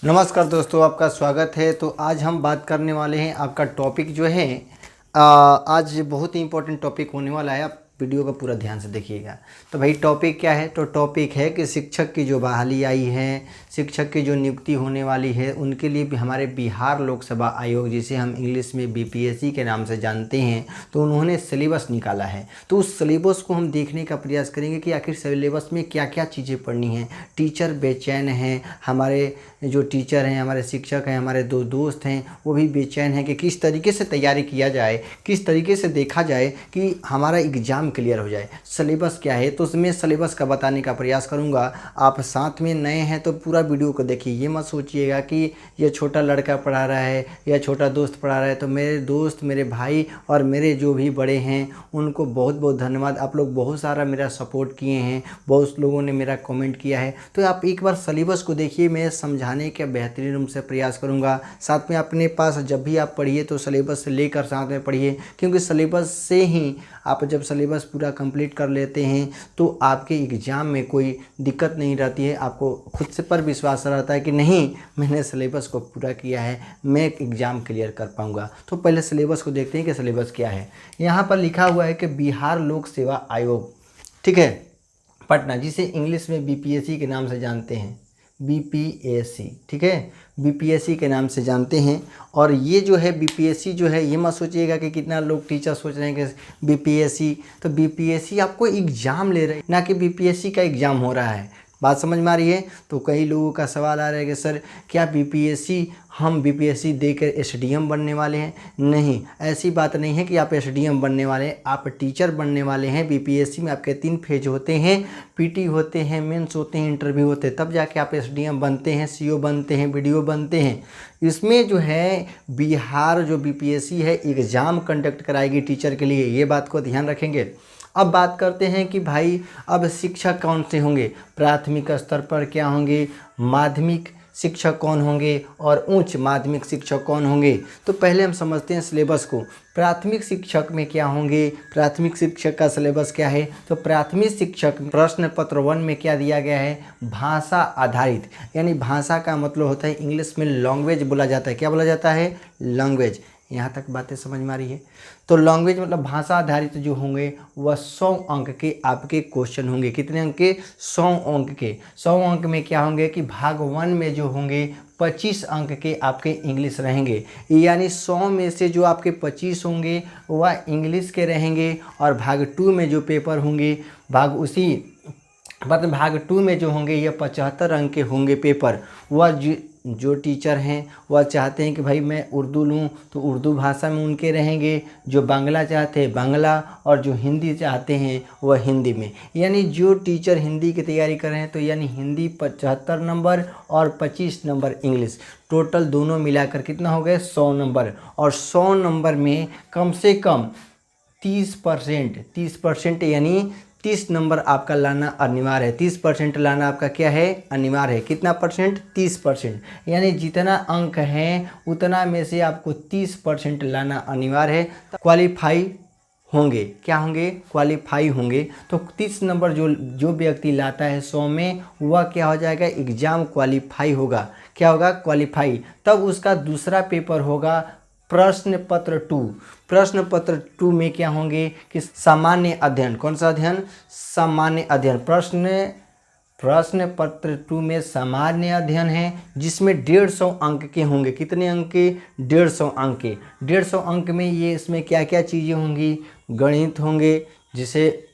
नमस्कार दोस्तों, आपका स्वागत है। तो आज हम बात करने वाले हैं, आपका टॉपिक जो है आज बहुत ही इंपॉर्टेंट टॉपिक होने वाला है। आप वीडियो का पूरा ध्यान से देखिएगा। तो भाई टॉपिक क्या है? तो टॉपिक है कि शिक्षक की जो बहाली आई है, शिक्षक की जो नियुक्ति होने वाली है, उनके लिए भी हमारे बिहार लोकसभा आयोग, जिसे हम इंग्लिश में बीपीएससी के नाम से जानते हैं, तो उन्होंने सिलेबस निकाला है। तो उस सिलेबस को हम देखने का प्रयास करेंगे कि आखिर सिलेबस में क्या क्या चीज़ें पढ़नी हैं। टीचर बेचैन हैं, हमारे जो टीचर हैं, हमारे शिक्षक हैं, हमारे दो दोस्त हैं, वो भी बेचैन हैं कि किस तरीके से तैयारी किया जाए, किस तरीके से देखा जाए कि हमारा एग्ज़ाम क्लियर हो जाए। सिलेबस क्या है, तो उसमें सिलेबस का बताने का प्रयास करूंगा। आप साथ में नए हैं तो पूरा वीडियो को देखिए। ये मत सोचिएगा कि ये छोटा लड़का पढ़ा रहा है या छोटा दोस्त पढ़ा रहा है। तो मेरे दोस्त, मेरे भाई और मेरे जो भी बड़े हैं, उनको बहुत बहुत धन्यवाद। आप लोग बहुत सारा मेरा सपोर्ट किए हैं, बहुत लोगों ने मेरा कमेंट किया है। तो आप एक बार सिलेबस को देखिए, मैं समझाने के बेहतरीन रूप से प्रयास करूंगा। साथ में अपने पास जब भी आप पढ़िए तो सिलेबस से लेकर साथ में पढ़िए, क्योंकि सिलेबस से ही आप जब सिलेबस पूरा कंप्लीट कर लेते हैं तो आपके एग्ज़ाम में कोई दिक्कत नहीं रहती है। आपको खुद से पर विश्वास रहता है कि नहीं, मैंने सिलेबस को पूरा किया है, मैं एग्ज़ाम क्लियर कर पाऊंगा। तो पहले सिलेबस को देखते हैं कि सिलेबस क्या है। यहाँ पर लिखा हुआ है कि बिहार लोक सेवा आयोग, ठीक है, पटना, जिसे इंग्लिश में बीपीएससी के नाम से जानते हैं। बीपीएससी, ठीक है, बीपीएससी के नाम से जानते हैं। और ये जो है बीपीएससी जो है, ये मत सोचिएगा कि कितना लोग टीचर सोच रहे हैं कि बीपीएससी, तो बीपीएससी आपको एग्ज़ाम ले रहे हैं, ना कि बीपीएससी का एग्ज़ाम हो रहा है। बात समझ में आ रही है? तो कई लोगों का सवाल आ रहा है कि सर क्या बीपीएससी, हम बीपीएससी देकर एसडीएम बनने वाले हैं? नहीं, ऐसी बात नहीं है कि आप एसडीएम बनने वाले हैं, आप टीचर बनने वाले हैं। बीपीएससी में आपके 3 फेज होते हैं, पीटी होते हैं, मेंस होते हैं, इंटरव्यू होते हैं, तब जाके आप एसडीएम बनते हैं, सीओ बनते हैं, बीडीओ बनते हैं। इसमें जो है बिहार जो बीपीएससी है एग्ज़ाम कंडक्ट कराएगी टीचर के लिए, ये बात को ध्यान रखेंगे। अब बात करते हैं कि भाई अब शिक्षक कौन से होंगे, प्राथमिक स्तर पर क्या होंगे, माध्यमिक शिक्षक कौन होंगे और उच्च माध्यमिक शिक्षक कौन होंगे। तो पहले हम समझते हैं सिलेबस को। प्राथमिक शिक्षक में क्या होंगे, प्राथमिक शिक्षक का सिलेबस क्या है? तो प्राथमिक शिक्षक प्रश्न पत्र 1 में क्या दिया गया है, भाषा आधारित, यानी भाषा का मतलब होता है, इंग्लिश में लैंग्वेज बोला जाता है। क्या बोला जाता है? लैंग्वेज। यहाँ तक बातें समझ में आ रही है? तो लैंग्वेज मतलब भाषा आधारित जो होंगे वह 100 अंक के आपके क्वेश्चन होंगे। कितने अंक के? 100 अंक के। 100 अंक में क्या होंगे कि भाग 1 में जो होंगे 25 अंक के आपके इंग्लिश रहेंगे, यानी 100 में से जो आपके 25 होंगे वह इंग्लिश के रहेंगे। और भाग 2 में जो पेपर होंगे, भाग 2 में जो होंगे ये 75 अंक के होंगे पेपर। वह जो टीचर हैं वह चाहते हैं कि भाई मैं उर्दू लूँ तो उर्दू भाषा में उनके रहेंगे, जो बांग्ला चाहते हैं बांग्ला, और जो हिंदी चाहते हैं वह हिंदी में। यानी जो टीचर हिंदी की तैयारी कर रहे हैं तो यानी हिंदी 75 नंबर और 25 नंबर इंग्लिश, टोटल दोनों मिलाकर कितना हो गए? 100 नंबर। और 100 नंबर में कम से कम 30% यानी 30 नंबर आपका लाना अनिवार्य है। 30% लाना आपका क्या है? अनिवार्य है। कितना परसेंट? 30%। यानी जितना अंक हैं उतना में से आपको 30% लाना अनिवार्य है। क्वालिफाई होंगे, क्या होंगे? क्वालिफाई होंगे। तो 30 नंबर जो व्यक्ति लाता है 100 में, वह क्या हो जाएगा? एग्ज़ाम क्वालिफाई होगा। क्या होगा? क्वालिफाई। तब उसका दूसरा पेपर होगा प्रश्न पत्र 2। प्रश्न पत्र 2 में क्या होंगे कि सामान्य अध्ययन। कौन सा अध्ययन? सामान्य अध्ययन। प्रश्न पत्र 2 में सामान्य अध्ययन है, जिसमें 150 अंक के होंगे। कितने अंक के? 150 अंक के। 150 अंक में ये इसमें क्या क्या चीज़ें होंगी? गणित होंगे, जिसे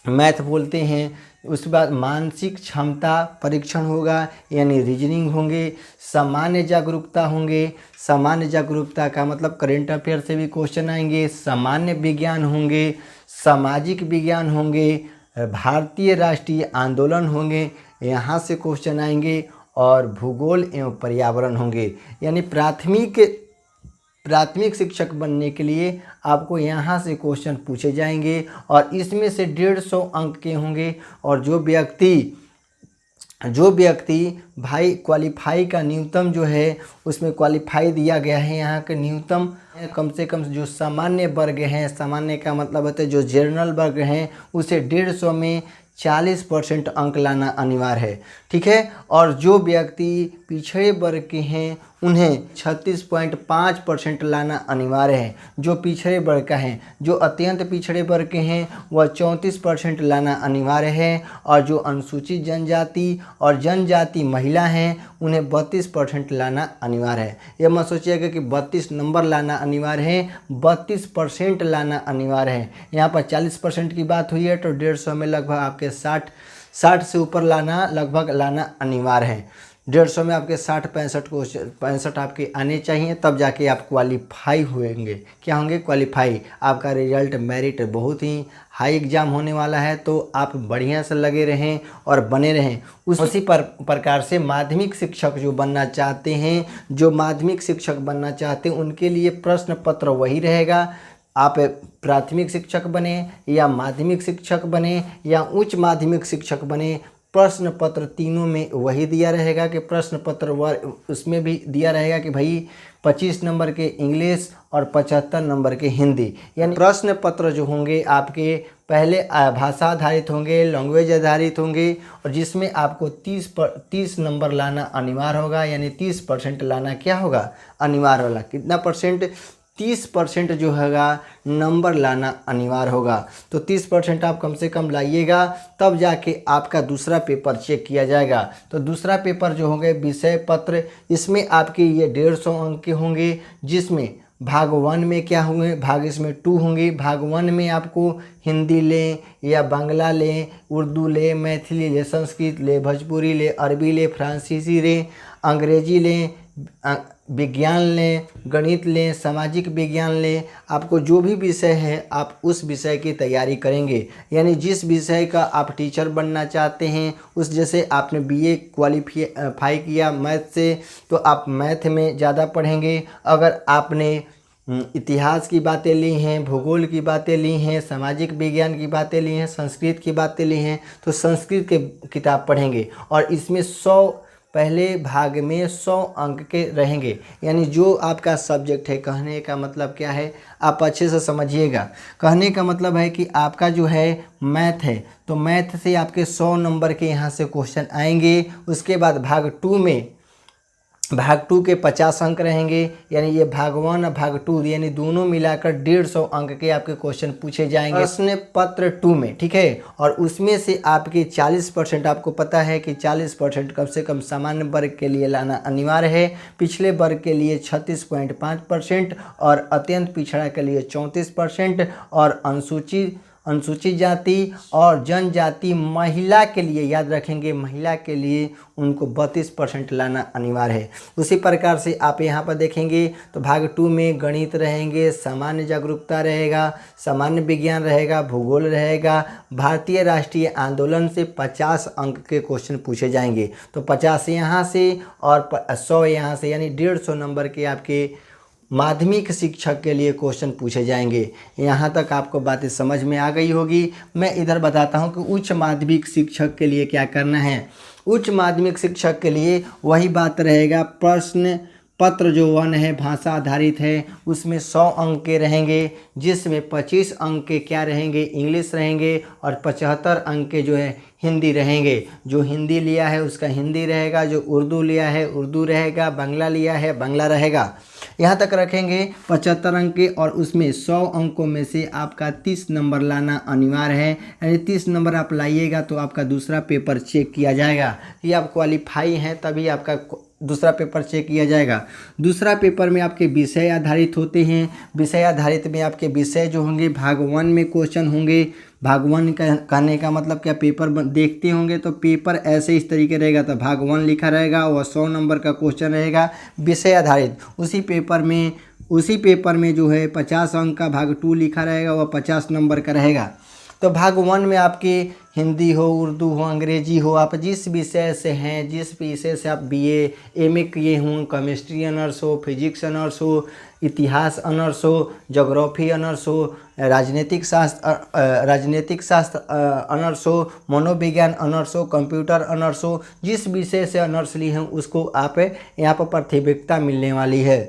मैथ बोलते हैं। उसके बाद मानसिक क्षमता परीक्षण होगा, यानी रीजनिंग होंगे। सामान्य जागरूकता होंगे। सामान्य जागरूकता का मतलब करेंट अफेयर से भी क्वेश्चन आएंगे। सामान्य विज्ञान होंगे, सामाजिक विज्ञान होंगे, भारतीय राष्ट्रीय आंदोलन होंगे, यहाँ से क्वेश्चन आएंगे। और भूगोल एवं पर्यावरण होंगे। यानी प्राथमिक शिक्षक बनने के लिए आपको यहाँ से क्वेश्चन पूछे जाएंगे और इसमें से 150 अंक के होंगे। और जो व्यक्ति भाई क्वालिफाई का न्यूनतम जो है उसमें क्वालिफाई दिया गया है, यहाँ के न्यूनतम कम से कम जो सामान्य वर्ग हैं, सामान्य का मतलब होता है जो जनरल वर्ग हैं, उसे 150 में 40% अंक लाना अनिवार्य है। ठीक है। और जो व्यक्ति पिछड़े वर्ग के हैं उन्हें 36.5% लाना अनिवार्य है। जो पिछड़े वर्ग का है, जो अत्यंत पिछड़े वर्ग के हैं वह 34% लाना अनिवार्य है। और जो अनुसूचित जनजाति और जनजाति महिला हैं उन्हें 32% लाना अनिवार्य है। यह मत सोचिएगा कि 32 नंबर लाना अनिवार्य है, 32% लाना अनिवार्य है। यहाँ पर 40% की बात हुई है तो 150 में लगभग आपके 60 से ऊपर लगभग लाना अनिवार्य है। 150 में आपके 65 आपके आने चाहिए, तब जाके आप क्वालिफाई होंगे। क्या होंगे? क्वालिफाई। आपका रिजल्ट मेरिट बहुत ही हाई एग्जाम होने वाला है, तो आप बढ़िया से लगे रहें और बने रहें। उसी प्रकार से माध्यमिक शिक्षक जो बनना चाहते हैं, जो माध्यमिक शिक्षक बनना चाहते हैं उनके लिए प्रश्न पत्र वही रहेगा। आप प्राथमिक शिक्षक बने या माध्यमिक शिक्षक बने या उच्च माध्यमिक शिक्षक बने, प्रश्न पत्र तीनों में वही दिया रहेगा कि प्रश्न पत्र उसमें भी दिया रहेगा कि भाई 25 नंबर के इंग्लिश और 75 नंबर के हिंदी। यानी प्रश्न पत्र जो होंगे आपके पहले भाषा आधारित होंगे, लैंग्वेज आधारित होंगे, और जिसमें आपको 30 नंबर लाना अनिवार्य होगा। यानी 30% लाना क्या होगा? अनिवार्य होगा। कितना परसेंट? 30% जो हैगा नंबर लाना अनिवार्य होगा। तो 30% आप कम से कम लाइएगा, तब जाके आपका दूसरा पेपर चेक किया जाएगा। तो दूसरा पेपर जो होंगे विषय पत्र, इसमें आपके ये 150 अंक के होंगे, जिसमें भाग 1 में क्या हुए, भाग इसमें 2 होंगे। भाग 1 में आपको हिंदी लें या बांग्ला लें, उर्दू लें, मैथिली लें, संस्कृत लें, भोजपुरी लें, अरबी लें, फ्रांसीसी लें, अंग्रेजी लें, विज्ञान लें, गणित लें, सामाजिक विज्ञान लें, आपको जो भी विषय है आप उस विषय की तैयारी करेंगे। यानी जिस विषय का आप टीचर बनना चाहते हैं, उस जैसे आपने बीए क्वालिफाई किया मैथ से, तो आप मैथ में ज़्यादा पढ़ेंगे। अगर आपने इतिहास की बातें ली हैं, भूगोल की बातें ली हैं, सामाजिक विज्ञान की बातें ली हैं, संस्कृत की बातें ली हैं, तो संस्कृत के किताब पढ़ेंगे। और इसमें 100 पहले भाग में 100 अंक के रहेंगे। यानी जो आपका सब्जेक्ट है, कहने का मतलब क्या है आप अच्छे से समझिएगा। कहने का मतलब है कि आपका जो है मैथ है, तो मैथ से आपके 100 नंबर के यहाँ से क्वेश्चन आएंगे। उसके बाद भाग 2 के 50 अंक रहेंगे। यानी ये भाग 1 और भाग 2 यानी दोनों मिलाकर 150 अंक के आपके क्वेश्चन पूछे जाएंगे प्रश्न पत्र 2 में, ठीक है। और उसमें से आपके 40%, आपको पता है कि 40% कम से कम सामान्य वर्ग के लिए लाना अनिवार्य है, पिछले वर्ग के लिए 36.5% और अत्यंत पिछड़ा के लिए 34% और अनुसूचित जाति और जनजाति महिला के लिए, याद रखेंगे, महिला के लिए उनको 32% लाना अनिवार्य है। उसी प्रकार से आप यहाँ पर देखेंगे तो भाग 2 में गणित रहेंगे, सामान्य जागरूकता रहेगा, सामान्य विज्ञान रहेगा, भूगोल रहेगा, भारतीय राष्ट्रीय आंदोलन से 50 अंक के क्वेश्चन पूछे जाएंगे। तो 50 यहाँ से और 100 यहाँ से, यानी 150 नंबर के आपके माध्यमिक शिक्षक के लिए क्वेश्चन पूछे जाएंगे। यहाँ तक आपको बातें समझ में आ गई होगी। मैं इधर बताता हूँ कि उच्च माध्यमिक शिक्षक के लिए क्या करना है। उच्च माध्यमिक शिक्षक के लिए वही बात रहेगा, प्रश्न पत्र जो 1 है भाषा आधारित है, उसमें 100 अंक के रहेंगे, जिसमें 25 अंक के क्या रहेंगे, इंग्लिश रहेंगे, और 75 अंक के जो है हिंदी रहेंगे। जो हिंदी लिया है उसका हिंदी रहेगा, जो उर्दू लिया है उर्दू रहेगा, बांग्ला लिया है बांग्ला रहेगा। यहाँ तक रखेंगे 75 अंक के, और उसमें 100 अंकों में से आपका 30 नंबर लाना अनिवार्य है। यानी 30 नंबर आप लाइएगा तो आपका दूसरा पेपर चेक किया जाएगा कि आप क्वालिफाई हैं, तभी आपका दूसरा पेपर चेक किया जाएगा। दूसरा पेपर में आपके विषय आधारित होते हैं। विषय आधारित में आपके विषय जो होंगे भाग 1 में क्वेश्चन होंगे। भाग 1 का कहने का मतलब क्या, पेपर देखते होंगे तो पेपर ऐसे इस तरीके रहेगा, तो भाग 1 लिखा रहेगा और 100 नंबर का क्वेश्चन रहेगा विषय आधारित। उसी पेपर में जो है 50 अंक का भाग 2 लिखा रहेगा, वह 50 नंबर का रहेगा। तो भाग 1 में आपके हिंदी हो, उर्दू हो, अंग्रेजी हो, आप जिस विषय से हैं, जिस विषय से आप बीए एमए किए हों, केमिस्ट्री ऑनर्स हो, फिजिक्स ऑनर्स हो, इतिहास ऑनर्स हो, ज्योग्राफी ऑनर्स हो, राजनीतिक शास्त्र ऑनर्स हो, मनोविज्ञान ऑनर्स हो, कंप्यूटर ऑनर्स हो, जिस विषय से ऑनर्स ली हैं उसको आप यहाँ पर प्राथमिकता मिलने वाली है।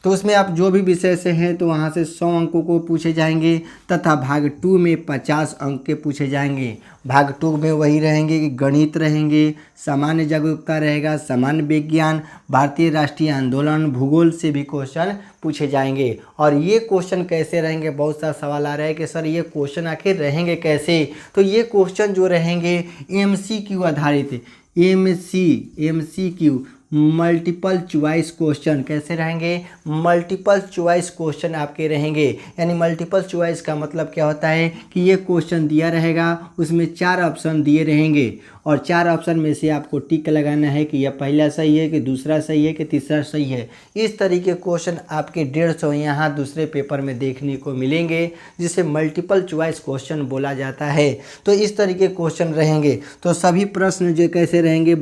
तो उसमें आप जो भी विषय से हैं तो वहाँ से 100 अंकों को पूछे जाएंगे तथा भाग 2 में 50 अंक के पूछे जाएंगे। भाग 2 में वही रहेंगे कि गणित रहेंगे, सामान्य जागरूकता रहेगा, सामान्य विज्ञान, भारतीय राष्ट्रीय आंदोलन, भूगोल से भी क्वेश्चन पूछे जाएंगे। और ये क्वेश्चन कैसे रहेंगे, बहुत सारा सवाल आ रहा है कि सर ये क्वेश्चन आखिर रहेंगे कैसे। तो ये क्वेश्चन जो रहेंगे MCQ आधारित, MCQ मल्टीपल चॉइस क्वेश्चन कैसे रहेंगे, मल्टीपल चॉइस क्वेश्चन आपके रहेंगे। यानी मल्टीपल चॉइस का मतलब क्या होता है कि ये क्वेश्चन दिया रहेगा, उसमें 4 ऑप्शन दिए रहेंगे और 4 ऑप्शन में से आपको टिक लगाना है कि यह पहला सही है, कि दूसरा सही है, कि तीसरा सही है। इस तरीके क्वेश्चन आपके 150 यहाँ दूसरे पेपर में देखने को मिलेंगे, जिसे मल्टीपल चॉइस क्वेश्चन बोला जाता है। तो इस तरीके क्वेश्चन रहेंगे। तो सभी प्रश्न जो कैसे रहेंगे,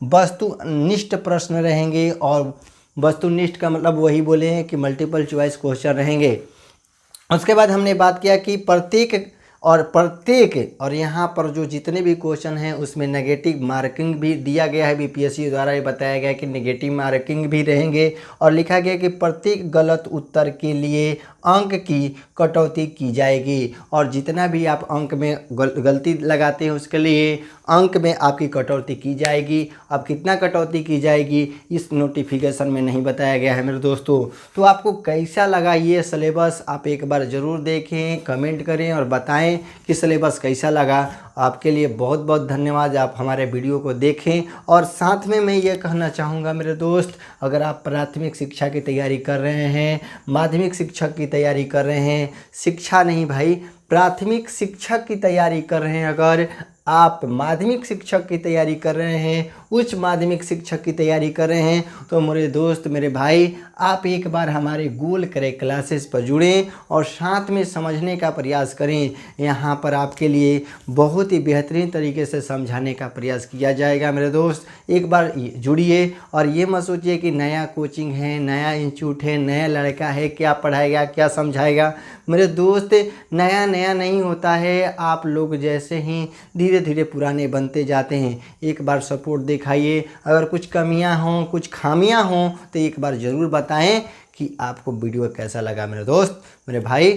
वस्तुनिष्ठ प्रश्न रहेंगे। और वस्तुनिष्ठ का मतलब वही बोले हैं कि मल्टीपल चॉइस क्वेश्चन रहेंगे। उसके बाद हमने बात किया कि प्रत्येक और यहाँ पर जो जितने भी क्वेश्चन हैं उसमें नेगेटिव मार्किंग भी दिया गया है। BPSC द्वारा ये बताया गया है कि नेगेटिव मार्किंग भी रहेंगे और लिखा गया कि प्रत्येक गलत उत्तर के लिए अंक की कटौती की जाएगी। और जितना भी आप अंक में गलती लगाते हैं उसके लिए अंक में आपकी कटौती की जाएगी। अब कितना कटौती की जाएगी इस नोटिफिकेशन में नहीं बताया गया है मेरे दोस्तों। तो आपको कैसा लगा ये सिलेबस, आप एक बार ज़रूर देखें, कमेंट करें और बताएं कि सिलेबस कैसा लगा। आपके लिए बहुत बहुत धन्यवाद, आप हमारे वीडियो को देखें। और साथ में मैं ये कहना चाहूँगा मेरे दोस्त, अगर आप प्राथमिक शिक्षा की तैयारी कर रहे हैं, माध्यमिक शिक्षक की तैयारी कर रहे हैं, शिक्षा नहीं भाई प्राथमिक शिक्षक की तैयारी कर रहे हैं, अगर आप माध्यमिक शिक्षक की तैयारी कर रहे हैं, उच्च माध्यमिक शिक्षक की तैयारी कर रहे हैं, तो मेरे दोस्त मेरे भाई आप एक बार हमारे गोल करे क्लासेस पर जुड़ें और साथ में समझने का प्रयास करें। यहाँ पर आपके लिए बहुत ही बेहतरीन तरीके से समझाने का प्रयास किया जाएगा मेरे दोस्त। एक बार जुड़िए और ये मत सोचिए कि नया कोचिंग है, नया इंस्टीट्यूट है, नया लड़का है, क्या पढ़ाएगा क्या समझाएगा। मेरे दोस्त नया नया नहीं होता है, आप लोग जैसे ही धीरे धीरे पुराने बनते जाते हैं। एक बार सपोर्ट दिखाइए, अगर कुछ कमियां हों, कुछ खामियां हों तो एक बार ज़रूर बताएं कि आपको वीडियो कैसा लगा मेरे दोस्त मेरे भाई।